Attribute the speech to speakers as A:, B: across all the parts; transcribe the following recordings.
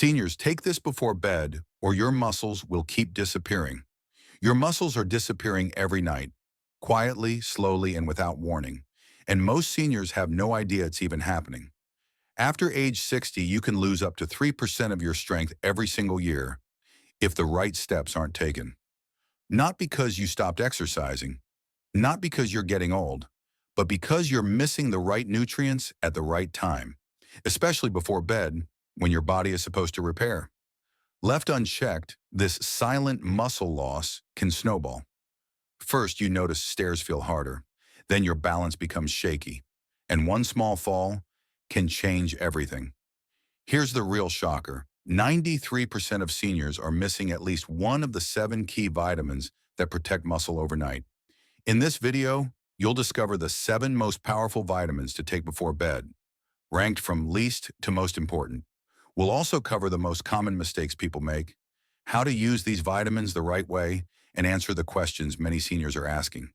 A: Seniors, take this before bed or your muscles will keep disappearing. Your muscles are disappearing every night, quietly, slowly, and without warning. And most seniors have no idea it's even happening. After age 60, you can lose up to 3% of your strength every single year if the right steps aren't taken. Not because you stopped exercising, not because you're getting old, but because you're missing the right nutrients at the right time, especially before bed when your body is supposed to repair. Left unchecked, this silent muscle loss can snowball. First, you notice stairs feel harder. Then your balance becomes shaky. And one small fall can change everything. Here's the real shocker. 93% of seniors are missing at least one of the 7 key vitamins that protect muscle overnight. In this video, you'll discover the 7 most powerful vitamins to take before bed, ranked from least to most important. We'll also cover the most common mistakes people make, how to use these vitamins the right way, and answer the questions many seniors are asking.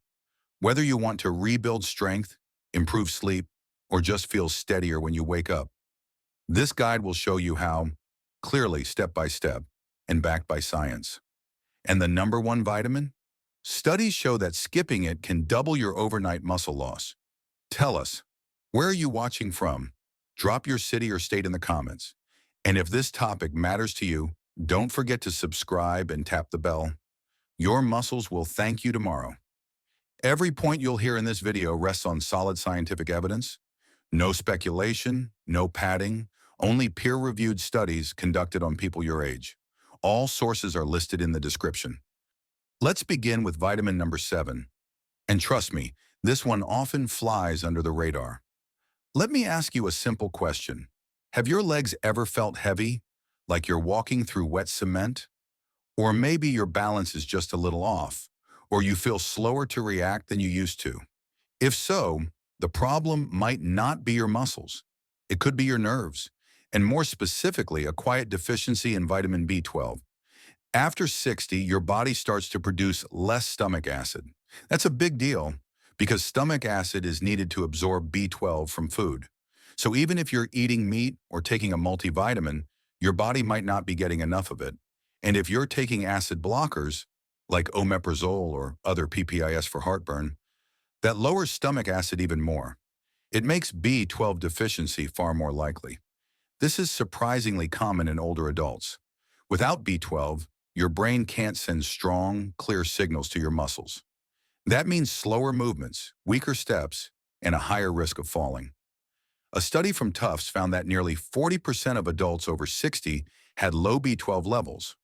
A: Whether you want to rebuild strength, improve sleep, or just feel steadier when you wake up, this guide will show you how, clearly, step by step, and backed by science. And the number 1 vitamin? Studies show that skipping it can double your overnight muscle loss. Tell us, where are you watching from? Drop your city or state in the comments. And if this topic matters to you, don't forget to subscribe and tap the bell. Your muscles will thank you tomorrow. Every point you'll hear in this video rests on solid scientific evidence. No speculation, no padding, only peer-reviewed studies conducted on people your age. All sources are listed in the description. Let's begin with vitamin number 7. And trust me, this one often flies under the radar. Let me ask you a simple question. Have your legs ever felt heavy, like you're walking through wet cement? Or maybe your balance is just a little off, or you feel slower to react than you used to. If so, the problem might not be your muscles. It could be your nerves, and more specifically, a quiet deficiency in vitamin B12. After 60, your body starts to produce less stomach acid. That's a big deal because stomach acid is needed to absorb B12 from food. So even if you're eating meat or taking a multivitamin, your body might not be getting enough of it. And if you're taking acid blockers, like omeprazole or other PPIs for heartburn, that lowers stomach acid even more. It makes B12 deficiency far more likely. This is surprisingly common in older adults. Without B12, your brain can't send strong, clear signals to your muscles. That means slower movements, weaker steps, and a higher risk of falling. A study from Tufts found that nearly 40% of adults over 60 had low B12 levels,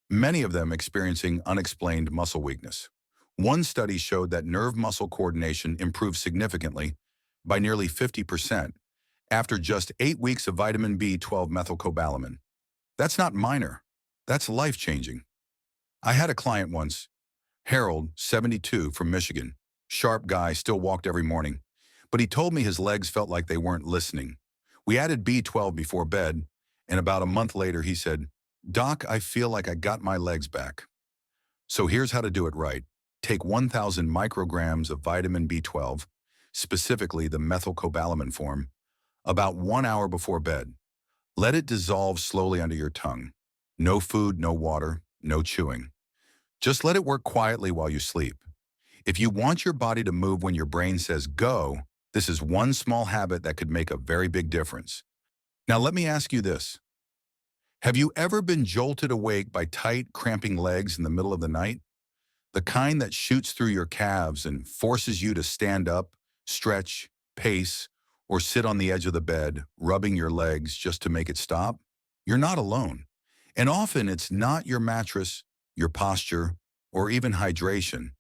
A: many of them experiencing unexplained muscle weakness. One study showed that nerve-muscle coordination improved significantly by nearly 50% after just 8 weeks of vitamin B12 methylcobalamin. That's not minor. That's life-changing. I had a client once, Harold, 72, from Michigan. Sharp guy, still walked every morning. But he told me his legs felt like they weren't listening. We added B12 before bed, and about a month later he said, "Doc, I feel like I got my legs back." So here's how to do it right. Take 1,000 micrograms of vitamin B12, specifically the methylcobalamin form, about 1 hour before bed. Let it dissolve slowly under your tongue. No food, no water, no chewing. Just let it work quietly while you sleep. If you want your body to move when your brain says go, this is one small habit that could make a very big difference. Now let me ask you this. Have you ever been jolted awake by tight, cramping legs in the middle of the night? The kind that shoots through your calves and forces you to stand up, stretch, pace, or sit on the edge of the bed, rubbing your legs just to make it stop? You're not alone. And often it's not your mattress, your posture, or even hydration.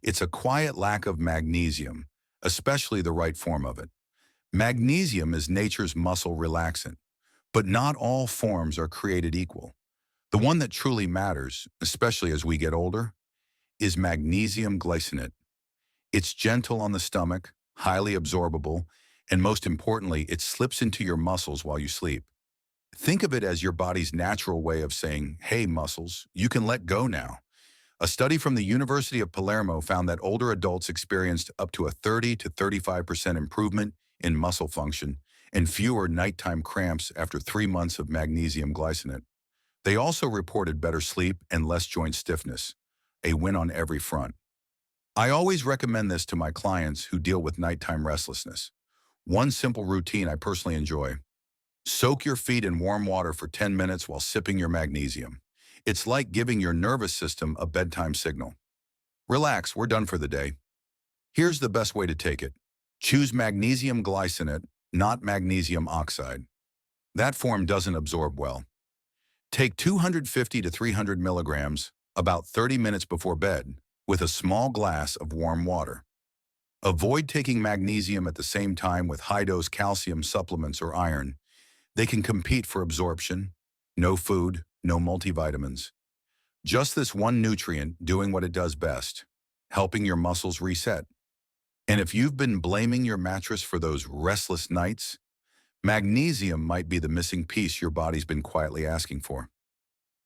A: It's a quiet lack of magnesium, especially the right form of it. Magnesium is nature's muscle relaxant, but not all forms are created equal. The one that truly matters, especially as we get older, is magnesium glycinate. It's gentle on the stomach, highly absorbable, and most importantly, it slips into your muscles while you sleep. Think of it as your body's natural way of saying, "Hey, muscles, you can let go now." A study from the University of Palermo found that older adults experienced up to a 30 to 35% improvement in muscle function and fewer nighttime cramps after 3 months of magnesium glycinate. They also reported better sleep and less joint stiffness, a win on every front. I always recommend this to my clients who deal with nighttime restlessness. One simple routine I personally enjoy: soak your feet in warm water for 10 minutes while sipping your magnesium. It's like giving your nervous system a bedtime signal. Relax, we're done for the day. Here's the best way to take it. Choose magnesium glycinate, not magnesium oxide. That form doesn't absorb well. Take 250 to 300 milligrams about 30 minutes before bed with a small glass of warm water. Avoid taking magnesium at the same time with high-dose calcium supplements or iron. They can compete for absorption. No food, no multivitamins. Just this one nutrient doing what it does best, helping your muscles reset. And if you've been blaming your mattress for those restless nights, magnesium might be the missing piece your body's been quietly asking for.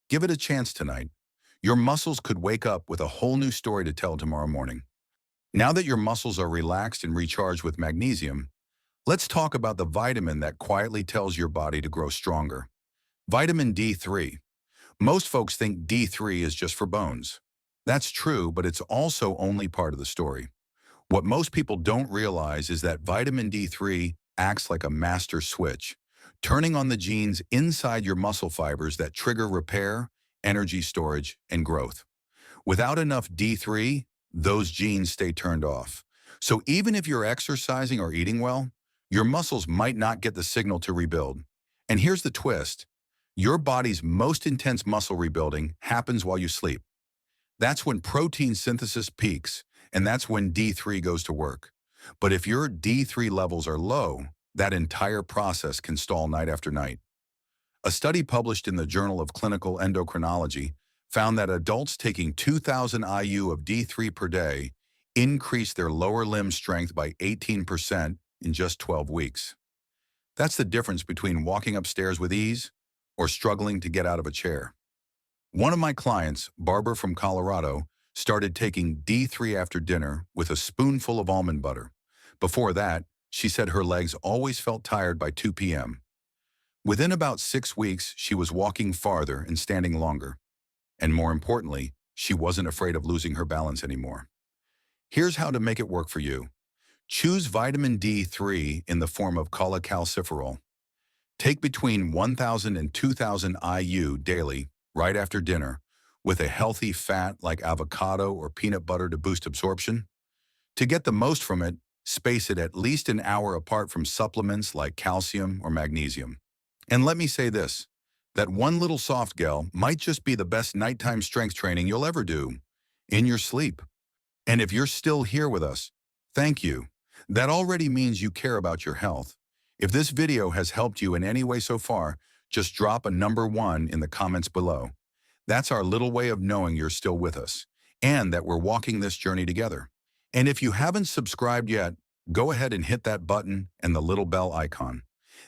A: Give it a chance tonight. Your muscles could wake up with a whole new story to tell tomorrow morning. Now that your muscles are relaxed and recharged with magnesium, let's talk about the vitamin that quietly tells your body to grow stronger. Vitamin D3. Most folks think D3 is just for bones. That's true, but it's also only part of the story. What most people don't realize is that vitamin D3 acts like a master switch, turning on the genes inside your muscle fibers that trigger repair, energy storage, and growth. Without enough D3, those genes stay turned off. So even if you're exercising or eating well, your muscles might not get the signal to rebuild. And here's the twist. Your body's most intense muscle rebuilding happens while you sleep. That's when protein synthesis peaks, and that's when D3 goes to work. But if your D3 levels are low, that entire process can stall night after night. A study published in the Journal of Clinical Endocrinology found that adults taking 2,000 IU of D3 per day increased their lower limb strength by 18% in just 12 weeks. That's the difference between walking upstairs with ease or struggling to get out of a chair. One of my clients, Barbara from Colorado, started taking D3 after dinner with a spoonful of almond butter. Before that, she said her legs always felt tired by 2 p.m. Within about 6 weeks, she was walking farther and standing longer. And more importantly, she wasn't afraid of losing her balance anymore. Here's how to make it work for you. Choose vitamin D3 in the form of cholecalciferol. Take between 1,000 and 2,000 IU daily, right after dinner, with a healthy fat like avocado or peanut butter to boost absorption. To get the most from it, space it at least an hour apart from supplements like calcium or magnesium. And let me say this, that one little soft gel might just be the best nighttime strength training you'll ever do, in your sleep. And if you're still here with us, thank you. That already means you care about your health. If this video has helped you in any way so far, just drop a number 1 in the comments below. That's our little way of knowing you're still with us, and that we're walking this journey together. And if you haven't subscribed yet, go ahead and hit that button and the little bell icon.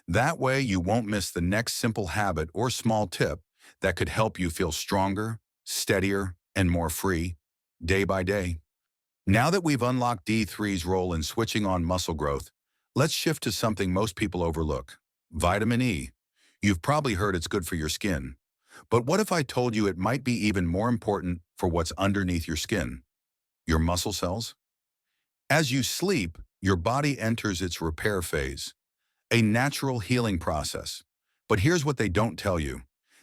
A: That way you won't miss the next simple habit or small tip that could help you feel stronger, steadier, and more free, day by day. Now that we've unlocked D3's role in switching on muscle growth, let's shift to something most people overlook: vitamin E. You've probably heard it's good for your skin. But what if I told you it might be even more important for what's underneath your skin? Your muscle cells? As you sleep, your body enters its repair phase, a natural healing process. But here's what they don't tell you.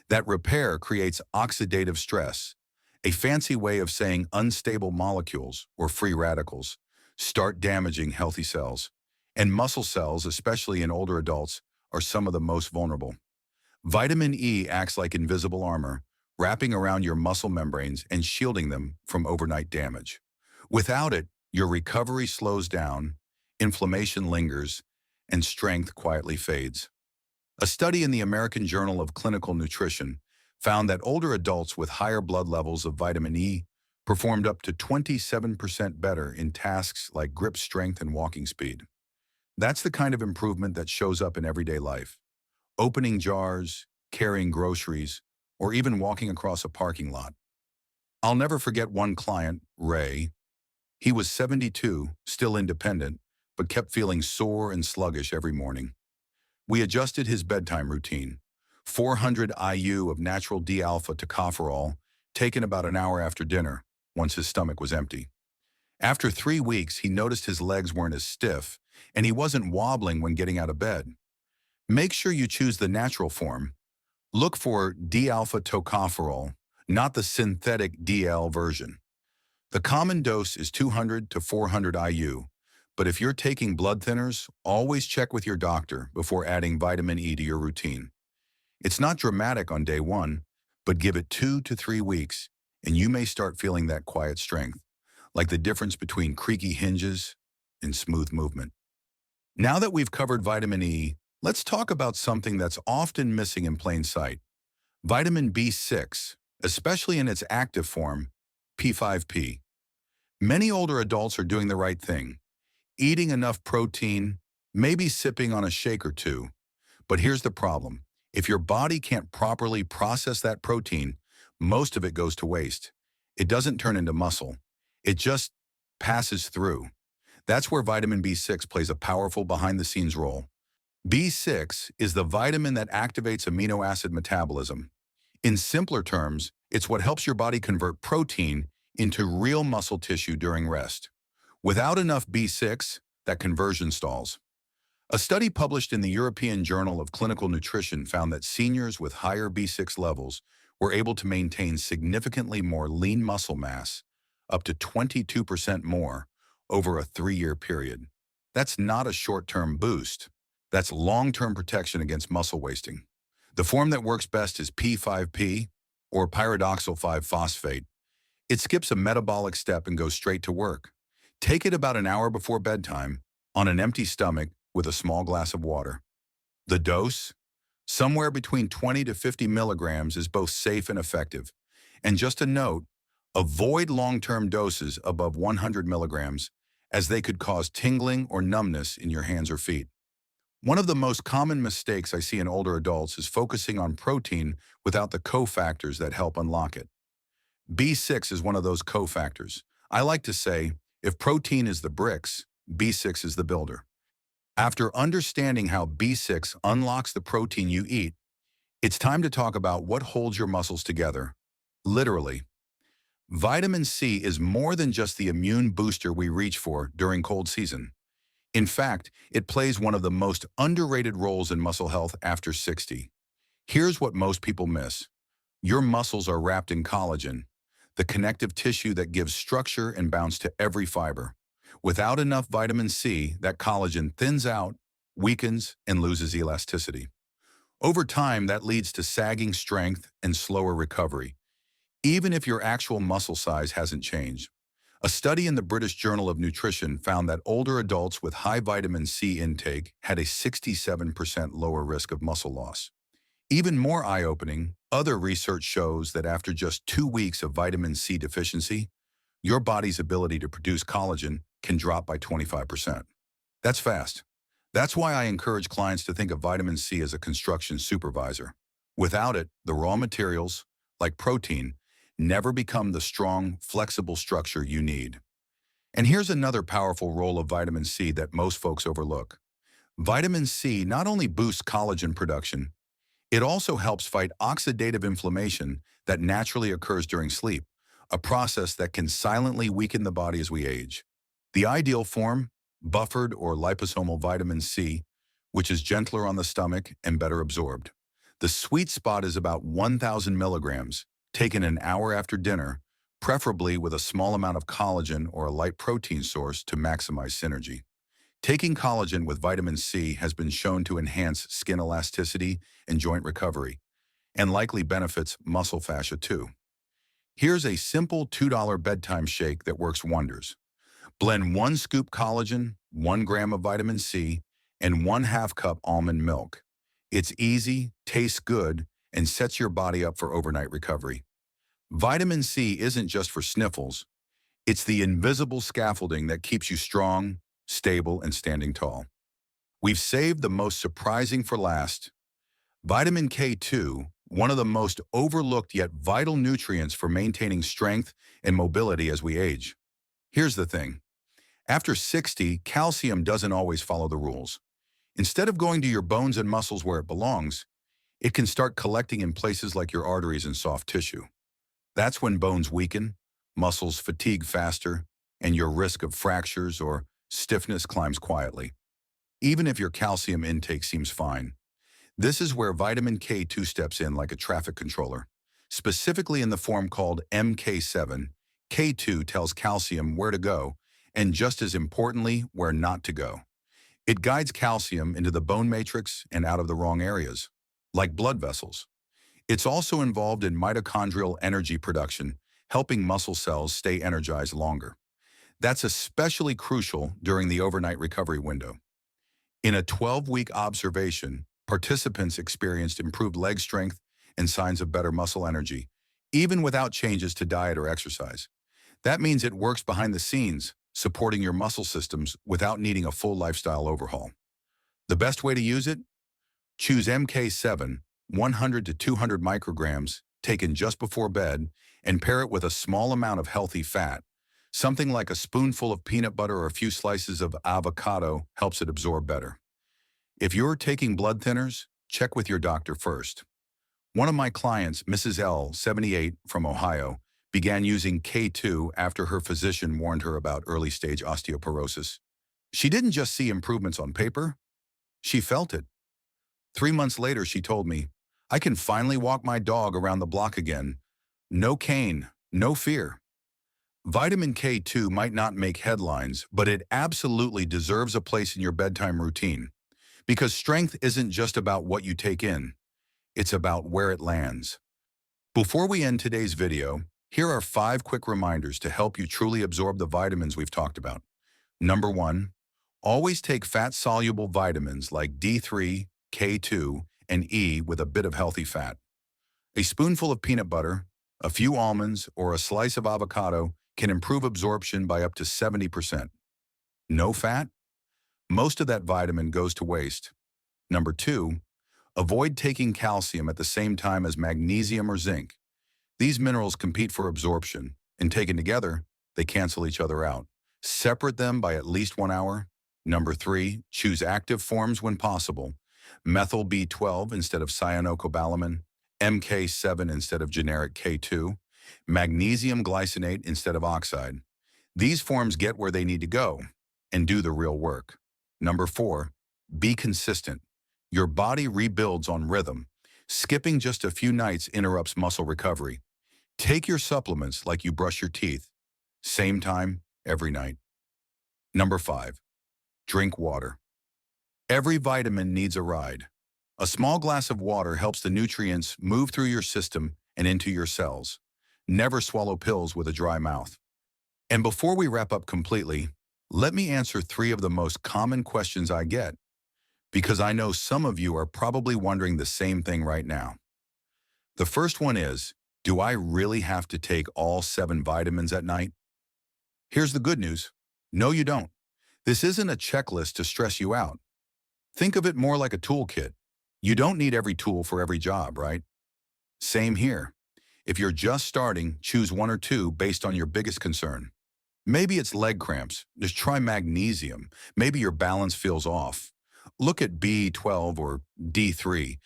A: That repair creates oxidative stress, a fancy way of saying unstable molecules, or free radicals, start damaging healthy cells. And muscle cells, especially in older adults, are some of the most vulnerable. Vitamin E acts like invisible armor, wrapping around your muscle membranes and shielding them from overnight damage. Without it, your recovery slows down, inflammation lingers, and strength quietly fades. A study in the American Journal of Clinical Nutrition found that older adults with higher blood levels of vitamin E performed up to 27% better in tasks like grip strength and walking speed. That's the kind of improvement that shows up in everyday life. Opening jars, carrying groceries, or even walking across a parking lot. I'll never forget one client, Ray. He was 72, still independent, but kept feeling sore and sluggish every morning. We adjusted his bedtime routine. 400 IU of natural D-alpha tocopherol, taken about an hour after dinner, once his stomach was empty. After 3 weeks, he noticed his legs weren't as stiff, and he wasn't wobbling when getting out of bed. Make sure you choose the natural form. Look for D-alpha tocopherol, not the synthetic DL version. The common dose is 200 to 400 IU, but if you're taking blood thinners, always check with your doctor before adding vitamin E to your routine. It's not dramatic on day one, but give it 2 to 3 weeks, and you may start feeling that quiet strength, like the difference between creaky hinges and smooth movement. Now that we've covered vitamin E, let's talk about something that's often missing in plain sight: vitamin B6, especially in its active form, P5P. Many older adults are doing the right thing, eating enough protein, maybe sipping on a shake or two. But here's the problem. If your body can't properly process that protein, most of it goes to waste. It doesn't turn into muscle. It just passes through. That's where vitamin B6 plays a powerful behind-the-scenes role. B6 is the vitamin that activates amino acid metabolism. In simpler terms, it's what helps your body convert protein into real muscle tissue during rest. Without enough B6, that conversion stalls. A study published in the European Journal of Clinical Nutrition found that seniors with higher B6 levels were able to maintain significantly more lean muscle mass, up to 22% more, over a 3-year period. That's not a short-term boost. That's long-term protection against muscle wasting. The form that works best is P5P, or pyridoxal 5-phosphate. It skips a metabolic step and goes straight to work. Take it about an hour before bedtime, on an empty stomach, with a small glass of water. The dose? Somewhere between 20 to 50 milligrams is both safe and effective. And just a note, avoid long-term doses above 100 milligrams, as they could cause tingling or numbness in your hands or feet. One of the most common mistakes I see in older adults is focusing on protein without the cofactors that help unlock it. B6 is one of those cofactors. I like to say, if protein is the bricks, B6 is the builder. After understanding how B6 unlocks the protein you eat, it's time to talk about what holds your muscles together. Literally. Vitamin C is more than just the immune booster we reach for during cold season. In fact, it plays one of the most underrated roles in muscle health after 60. Here's what most people miss. Your muscles are wrapped in collagen, the connective tissue that gives structure and bounce to every fiber. Without enough vitamin C, that collagen thins out, weakens, and loses elasticity. Over time, that leads to sagging strength and slower recovery, even if your actual muscle size hasn't changed. A study in the British Journal of Nutrition found that older adults with high vitamin C intake had a 67% lower risk of muscle loss. Even more eye-opening, other research shows that after just 2 weeks of vitamin C deficiency, your body's ability to produce collagen can drop by 25%. That's fast. That's why I encourage clients to think of vitamin C as a construction supervisor. Without it, the raw materials, like protein, never become the strong, flexible structure you need. And here's another powerful role of vitamin C that most folks overlook. Vitamin C not only boosts collagen production, it also helps fight oxidative inflammation that naturally occurs during sleep, a process that can silently weaken the body as we age. The ideal form, buffered or liposomal vitamin C, which is gentler on the stomach and better absorbed. The sweet spot is about 1,000 milligrams, taken an hour after dinner, preferably with a small amount of collagen or a light protein source to maximize synergy. Taking collagen with vitamin C has been shown to enhance skin elasticity and joint recovery, and likely benefits muscle fascia too. Here's a simple $2 bedtime shake that works wonders. Blend 1 scoop collagen, 1 gram of vitamin C, and 1/2 cup almond milk. It's easy, tastes good, and sets your body up for overnight recovery. Vitamin C isn't just for sniffles. It's the invisible scaffolding that keeps you strong, stable, and standing tall. We've saved the most surprising for last. Vitamin K2, one of the most overlooked yet vital nutrients for maintaining strength and mobility as we age. Here's the thing. After 60, calcium doesn't always follow the rules. Instead of going to your bones and muscles where it belongs, it can start collecting in places like your arteries and soft tissue. That's when bones weaken, muscles fatigue faster, and your risk of fractures or stiffness climbs quietly, even if your calcium intake seems fine. This is where vitamin K2 steps in like a traffic controller. Specifically in the form called MK7, K2 tells calcium where to go, and just as importantly, where not to go. It guides calcium into the bone matrix and out of the wrong areas, like blood vessels. It's also involved in mitochondrial energy production, helping muscle cells stay energized longer. That's especially crucial during the overnight recovery window. In a 12-week observation, participants experienced improved leg strength and signs of better muscle energy, even without changes to diet or exercise. That means it works behind the scenes, supporting your muscle systems without needing a full lifestyle overhaul. The best way to use it? Choose MK7, 100 to 200 micrograms, taken just before bed, and pair it with a small amount of healthy fat. Something like a spoonful of peanut butter or a few slices of avocado helps it absorb better. If you're taking blood thinners, check with your doctor first. One of my clients, Mrs. L, 78, from Ohio, began using K2 after her physician warned her about early-stage osteoporosis. She didn't just see improvements on paper, she felt it. 3 months later, she told me, "I can finally walk my dog around the block again. No cane, no fear." Vitamin K2 might not make headlines, but it absolutely deserves a place in your bedtime routine. Because strength isn't just about what you take in, it's about where it lands. Before we end today's video, here are 5 quick reminders to help you truly absorb the vitamins we've talked about. Number 1, always take fat-soluble vitamins like D3, K2, and E with a bit of healthy fat. A spoonful of peanut butter, a few almonds, or a slice of avocado can improve absorption by up to 70%. No fat? Most of that vitamin goes to waste. Number 2, avoid taking calcium at the same time as magnesium or zinc. These minerals compete for absorption, and taken together, they cancel each other out. Separate them by at least 1 hour. Number 3, choose active forms when possible. Methyl B12 instead of cyanocobalamin, MK7 instead of generic K2, magnesium glycinate instead of oxide. These forms get where they need to go and do the real work. Number 4, be consistent. Your body rebuilds on rhythm. Skipping just a few nights interrupts muscle recovery. Take your supplements like you brush your teeth. Same time, every night. Number 5, drink water. Every vitamin needs a ride. A small glass of water helps the nutrients move through your system and into your cells. Never swallow pills with a dry mouth. And before we wrap up completely, let me answer 3 of the most common questions I get, because I know some of you are probably wondering the same thing right now. The first one is, do I really have to take all 7 vitamins at night? Here's the good news. No, you don't. This isn't a checklist to stress you out. Think of it more like a toolkit. You don't need every tool for every job, right? Same here. If you're just starting, choose 1 or 2 based on your biggest concern. Maybe it's leg cramps. Just try magnesium. Maybe your balance feels off. Look at B12 or D3.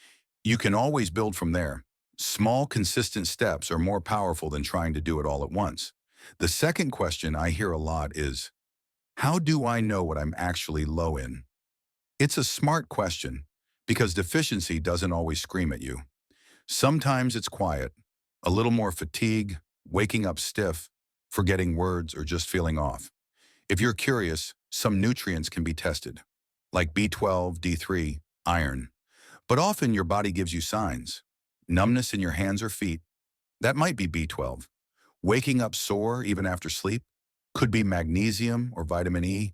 A: You can always build from there. Small, consistent steps are more powerful than trying to do it all at once. The second question I hear a lot is, how do I know what I'm actually low in? It's a smart question because deficiency doesn't always scream at you. Sometimes it's quiet, a little more fatigue, waking up stiff, forgetting words, or just feeling off. If you're curious, some nutrients can be tested, like B12, D3, iron. But often your body gives you signs. Numbness in your hands or feet, that might be B12. Waking up sore even after sleep, could be magnesium or vitamin E.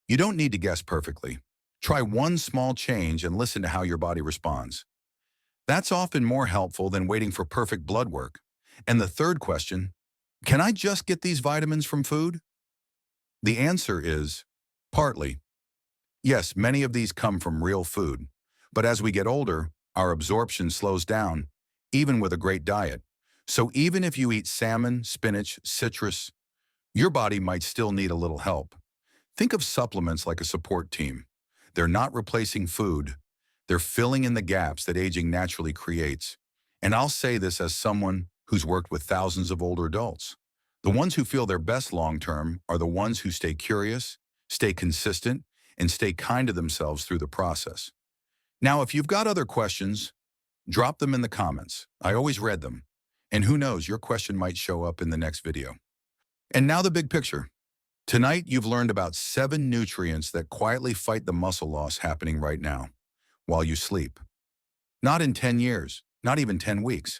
A: You don't need to guess perfectly. Try one small change and listen to how your body responds. That's often more helpful than waiting for perfect blood work. And the third question, can I just get these vitamins from food? The answer is partly. Yes, many of these come from real food. But as we get older, our absorption slows down, even with a great diet. So even if you eat salmon, spinach, citrus, your body might still need a little help. Think of supplements like a support team. They're not replacing food. They're filling in the gaps that aging naturally creates. And I'll say this as someone who's worked with thousands of older adults. The ones who feel their best long-term are the ones who stay curious, stay consistent, and stay kind to themselves through the process. Now, if you've got other questions, drop them in the comments. I always read them. And who knows, your question might show up in the next video. And now the big picture. Tonight, you've learned about 7 nutrients that quietly fight the muscle loss happening right now, while you sleep. Not in 10 years, not even 10 weeks.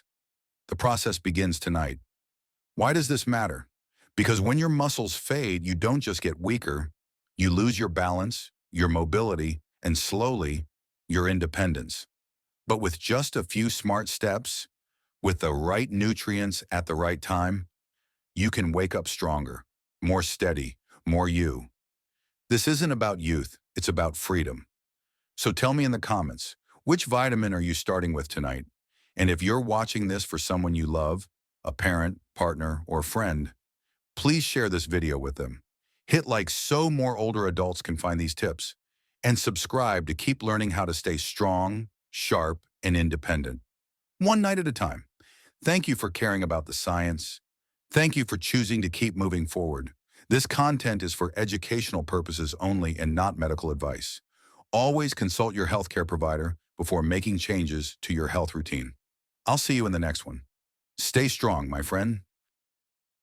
A: The process begins tonight. Why does this matter? Because when your muscles fade, you don't just get weaker, you lose your balance, your mobility, and slowly, your independence. But with just a few smart steps, with the right nutrients at the right time, you can wake up stronger, more steady, more you. This isn't about youth, it's about freedom. So tell me in the comments, which vitamin are you starting with tonight? And if you're watching this for someone you love, a parent, partner, or friend, please share this video with them. Hit like so more older adults can find these tips. And subscribe to keep learning how to stay strong, sharp, and independent. One night at a time. Thank you for caring about the science. Thank you for choosing to keep moving forward. This content is for educational purposes only and not medical advice. Always consult your healthcare provider before making changes to your health routine. I'll see you in the next one. Stay strong, my friend.